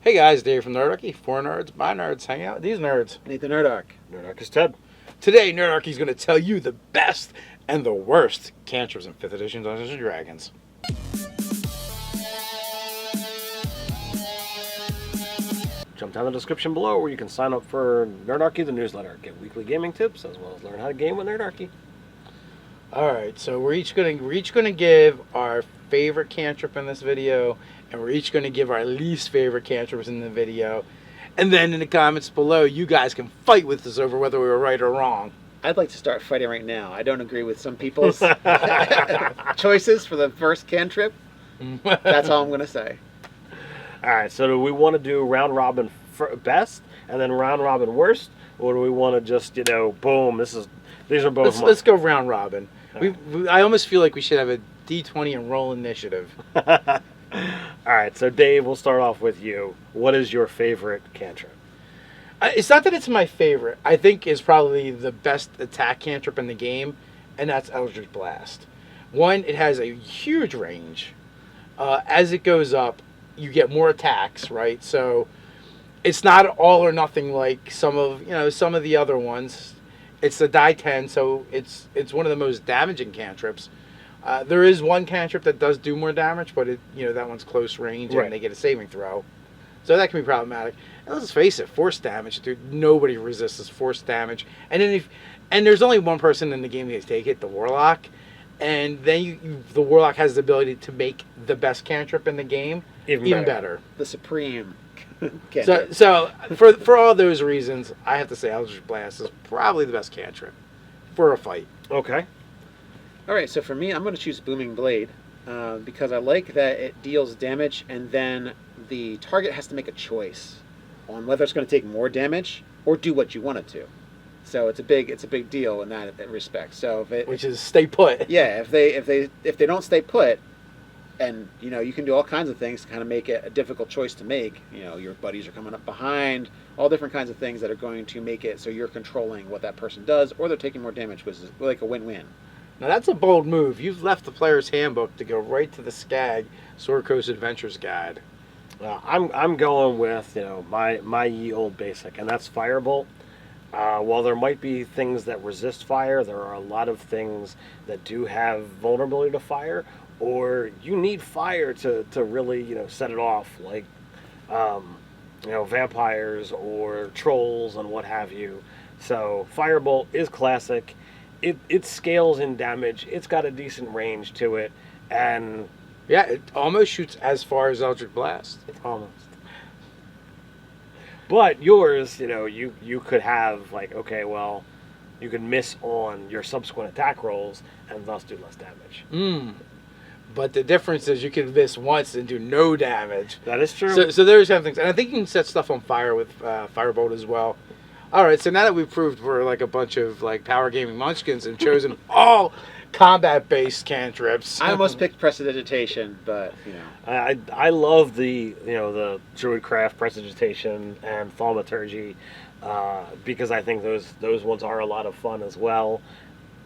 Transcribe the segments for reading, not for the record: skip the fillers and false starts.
Hey guys, Dave from Nerdarchy. For nerds, by nerds, hang out with these nerds. Nathan Nerdarch. Nerdarchy is Ted. Today, Nerdarchy's going to tell you the best and the worst cantrips in 5th edition Dungeons & Dragons. Jump down in the description below where you can sign up for Nerdarchy, the newsletter. Get weekly gaming tips as well as learn how to game with Nerdarchy. Alright, so we're each going to give our favorite cantrip in this video, and we're each going to give our least favorite cantrips in the video. And then in the comments below, you guys can fight with us over whether we were right or wrong. I'd like to start fighting right now. I don't agree with some people's choices for the first cantrip. That's all I'm going to say. All right, so do we want to do round robin best and then round robin worst? Or do we want to just, boom, these are both Let's go round robin. I almost feel like we should have a D20 and roll initiative. All right, so Dave, we'll start off with you. What is your favorite cantrip? It's not that it's my favorite. I think is probably the best attack cantrip in the game, and that's Eldritch Blast. One, it has a huge range. As it goes up, you get more attacks, right? So it's not all or nothing like some of the other ones. It's the die 10, so it's one of the most damaging cantrips. There is one cantrip that does do more damage, but that one's close range, right, and they get a saving throw. So that can be problematic. And let's face it, force damage, dude. Nobody resists force damage. And then there's only one person in the game that can take it, the warlock. And then the warlock has the ability to make the best cantrip in the game even better. The supreme cantrip. So for all those reasons, I have to say Eldritch Blast is probably the best cantrip for a fight. Okay. All right, so for me, I'm going to choose Booming Blade because I like that it deals damage, and then the target has to make a choice on whether it's going to take more damage or do what you want it to. So it's a big deal in that respect. So which is stay put. Yeah, if they don't stay put, and you can do all kinds of things to kind of make it a difficult choice to make. Your buddies are coming up behind, all different kinds of things that are going to make it so you're controlling what that person does, or they're taking more damage, which is like a win-win. Now that's a bold move. You've left the player's handbook to go right to the SCAG Sword Coast Adventures Guide. I'm going with my ye old basic, and that's Firebolt. While there might be things that resist fire, there are a lot of things that do have vulnerability to fire, or you need fire to really set it off, like vampires or trolls and what have you. So Firebolt is classic. It scales in damage. It's got a decent range to it, and yeah, it almost shoots as far as Eldritch Blast. Almost. But yours, you could have you could miss on your subsequent attack rolls and thus do less damage. But the difference is you can miss once and do no damage. That is true. So there's some things, and I think you can set stuff on fire with Firebolt as well. All right, so now that we've proved we're like a bunch of Power Gaming munchkins and chosen all combat-based cantrips. I almost picked Prestidigitation, but I love the Druid Craft, Prestidigitation, and Thaumaturgy because I think those ones are a lot of fun as well.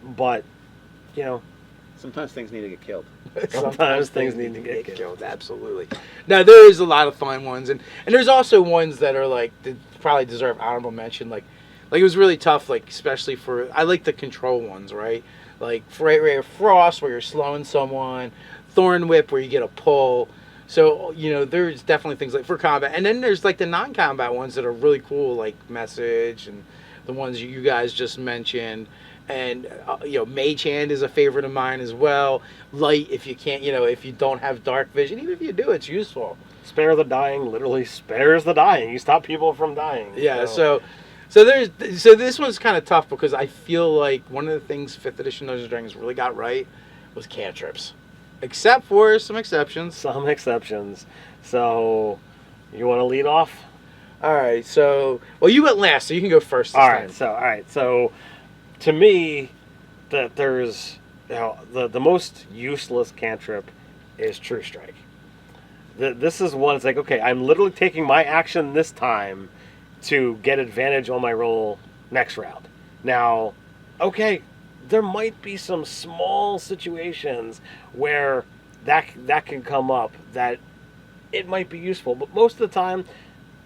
But sometimes things need to get killed. Sometimes things need to get killed. Absolutely. Now there is a lot of fun ones, and there's also ones that are that probably deserve honorable mention. Like it was really tough, especially I like the control ones, right? Like Frost, where you're slowing someone, Thorn Whip, where you get a pull. So there's definitely things for combat, and then there's the non-combat ones that are really cool, like Message and the ones you guys just mentioned. And Mage Hand is a favorite of mine as well. Light, if you can't, if you don't have dark vision, even if you do, it's useful. Spare the dying literally spares the dying. You stop people from dying. Yeah. So this one's kind of tough because I feel like one of the things 5th edition Dungeons & Dragons really got right was cantrips, except for some exceptions. Some exceptions. So you want to lead off? All right. So you went last, so you can go first. All right. So. To me, that there's the most useless cantrip is True Strike. This is one. It's okay, I'm literally taking my action this time to get advantage on my roll next round. Now, okay, there might be some small situations where that can come up that it might be useful, but most of the time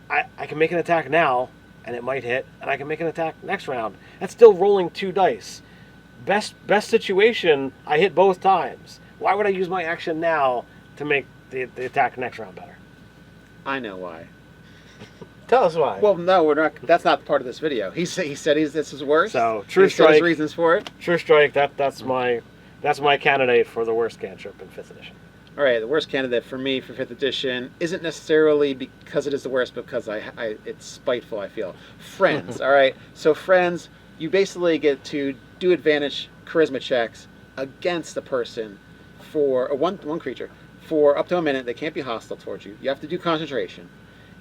I can make an attack now, and it might hit, and I can make an attack next round. That's still rolling 2 dice. Best situation, I hit both times. Why would I use my action now to make the attack next round better? I know why. Tell us why. Well, no, we're not. That's not part of this video. He said this is worse. So True He said Strike. his reasons for it. True Strike. That's my candidate for the worst cantrip in 5th edition. All right, the worst candidate for me for 5th edition isn't necessarily because it is the worst, but because it's spiteful, I feel. Friends, all right? So friends, you basically get to do advantage charisma checks against a person for one creature for up to a minute. They can't be hostile towards you. You have to do concentration.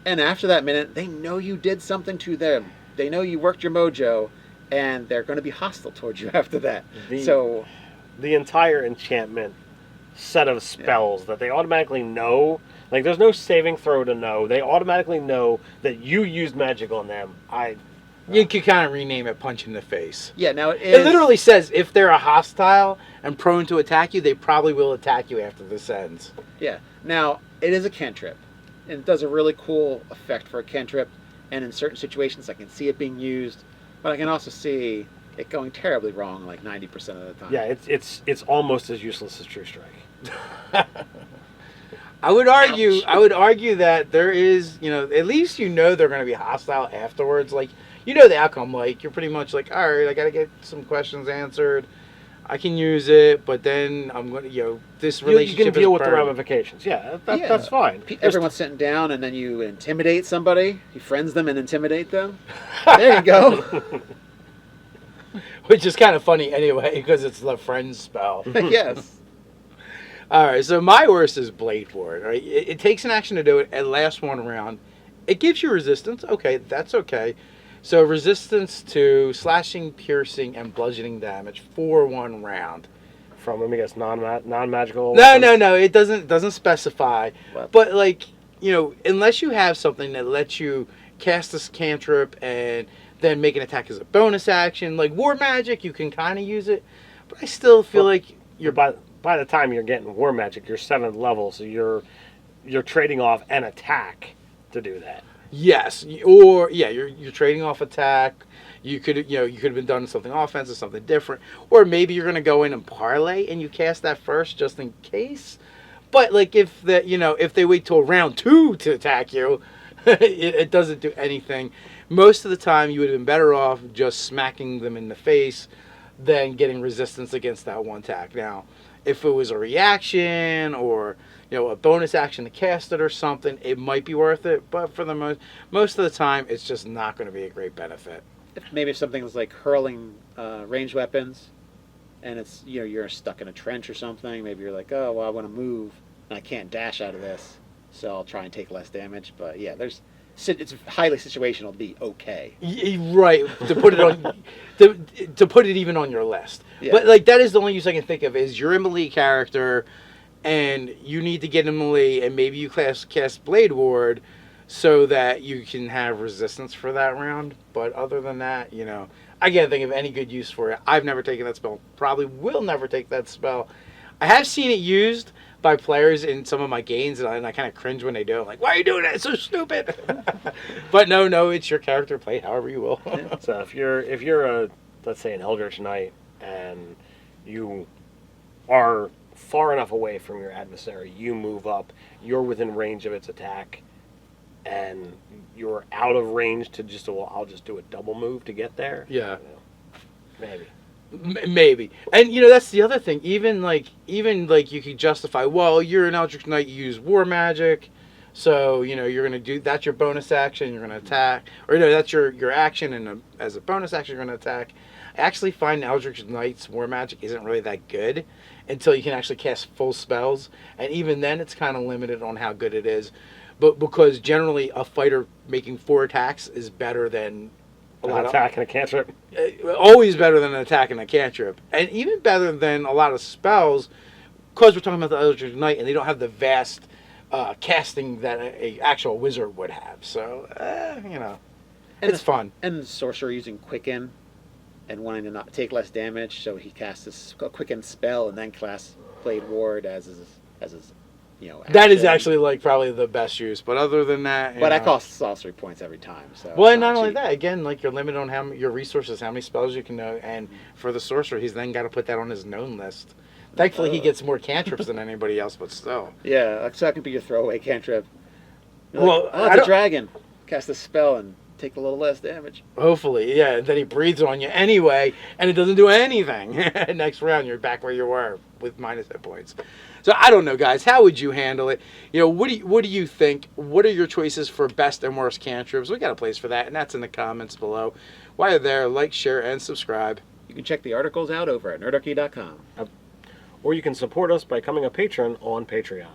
And after that minute, they know you did something to them. They know you worked your mojo, and they're going to be hostile towards you after that. The entire enchantment set of spells that they automatically know, like there's no saving throw to know. They automatically know that you used magic on them. You could kind of rename it punch in the face. Yeah, now It literally says if they're a hostile and prone to attack you, they probably will attack you after this ends. Yeah. Now, it is a cantrip, and it does a really cool effect for a cantrip, and in certain situations I can see it being used, but I can also see it going terribly wrong like 90% of the time. Yeah, it's almost as useless as True Strike. I would argue that there is, at least they're going to be hostile afterwards. Like, the outcome. Like, you're pretty much like, all right, I got to get some questions answered. I can use it, but then I'm going to, this relationship you can deal is with the burned. ramifications. Yeah, that's fine. Everyone's sitting down, and then you intimidate somebody. You friends them and intimidate them. There you go. Which is kind of funny anyway, because it's the friend spell. Yes. All right, so my worst is Blade Ward. Right? It takes an action to do it. It lasts 1 round. It gives you resistance. Okay, that's okay. So resistance to slashing, piercing, and bludgeoning damage for 1 round. From, let me guess, non-magical? No. It doesn't specify. What? But, like, unless you have something that lets you cast this cantrip and then make an attack as a bonus action, like War Magic, you can kind of use it. But I still feel like you're by the time you're getting War Magic, you're 7th level, so you're trading off an attack to do that. Yes, or you're trading off attack. You could have been done something offensive, something different, or maybe you're going to go in and parlay and you cast that first just in case. But like if they wait till round 2 to attack you, it doesn't do anything. Most of the time, you would have been better off just smacking them in the face than getting resistance against that one attack. Now, if it was a reaction or a bonus action to cast it or something, it might be worth it. But for the most of the time, it's just not going to be a great benefit. Maybe something's like hurling ranged weapons, and it's you're stuck in a trench or something. Maybe you're like, oh well, I want to move and I can't dash out of this, so I'll try and take less damage. But yeah, it's highly situational to be okay. Right, to put it on, to put it even on your list. Yeah. But like that is the only use I can think of is you're a melee character, and you need to get in melee, and maybe you cast Blade Ward, so that you can have resistance for that round. But other than that, I can't think of any good use for it. I've never taken that spell. Probably will never take that spell. I have seen it used by players in some of my games, and I kind of cringe when they do. I'm like, why are you doing that? It's so stupid. But no, it's your character. Play however you will. So if you're a, let's say, an Eldritch Knight, and you are far enough away from your adversary, you move up, you're within range of its attack, and you're out of range to just, I'll just do a double move to get there. Yeah. Maybe. Maybe. And that's the other thing. Even like you could justify, well, you're an Eldritch Knight, you use War Magic, so you're gonna do that's your bonus action, you're gonna attack, or that's your action, and as a bonus action you're gonna attack. I actually find Eldritch Knight's War Magic isn't really that good until you can actually cast full spells, and even then it's kind of limited on how good it is. But because generally a fighter making 4 attacks is better than an attack and a cantrip. Always better than an attack and a cantrip. And even better than a lot of spells, because we're talking about the Eldritch Knight, and they don't have the vast casting that a actual wizard would have. So, it's fun. And the sorcerer using Quicken and wanting to not take less damage, so he casts this Quicken spell and then casts Blade Ward as his That is action. actually like probably the best use. But other than that, But I cost sorcery points every time. So well, it's and not only cheap. that, again, like you're limited on your resources, how many spells you can know, and for the sorcerer, he's then got to put that on his known list. Thankfully, he gets more cantrips than anybody else, but still. Yeah, like, so that could be your throwaway cantrip. You're Well, like, oh, I it's a don't- dragon. Cast a spell and take a little less damage. Hopefully, yeah. And then he breathes on you anyway, and it doesn't do anything. Next round, you're back where you were with minus hit points. So I don't know, guys. How would you handle it? What do you think? What are your choices for best and worst cantrips? We got a place for that, and that's in the comments below. While you're there, like, share, and subscribe. You can check the articles out over at nerdarchy.com. Or you can support us by becoming a patron on Patreon.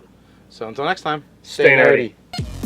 So until next time, Stay nerdy.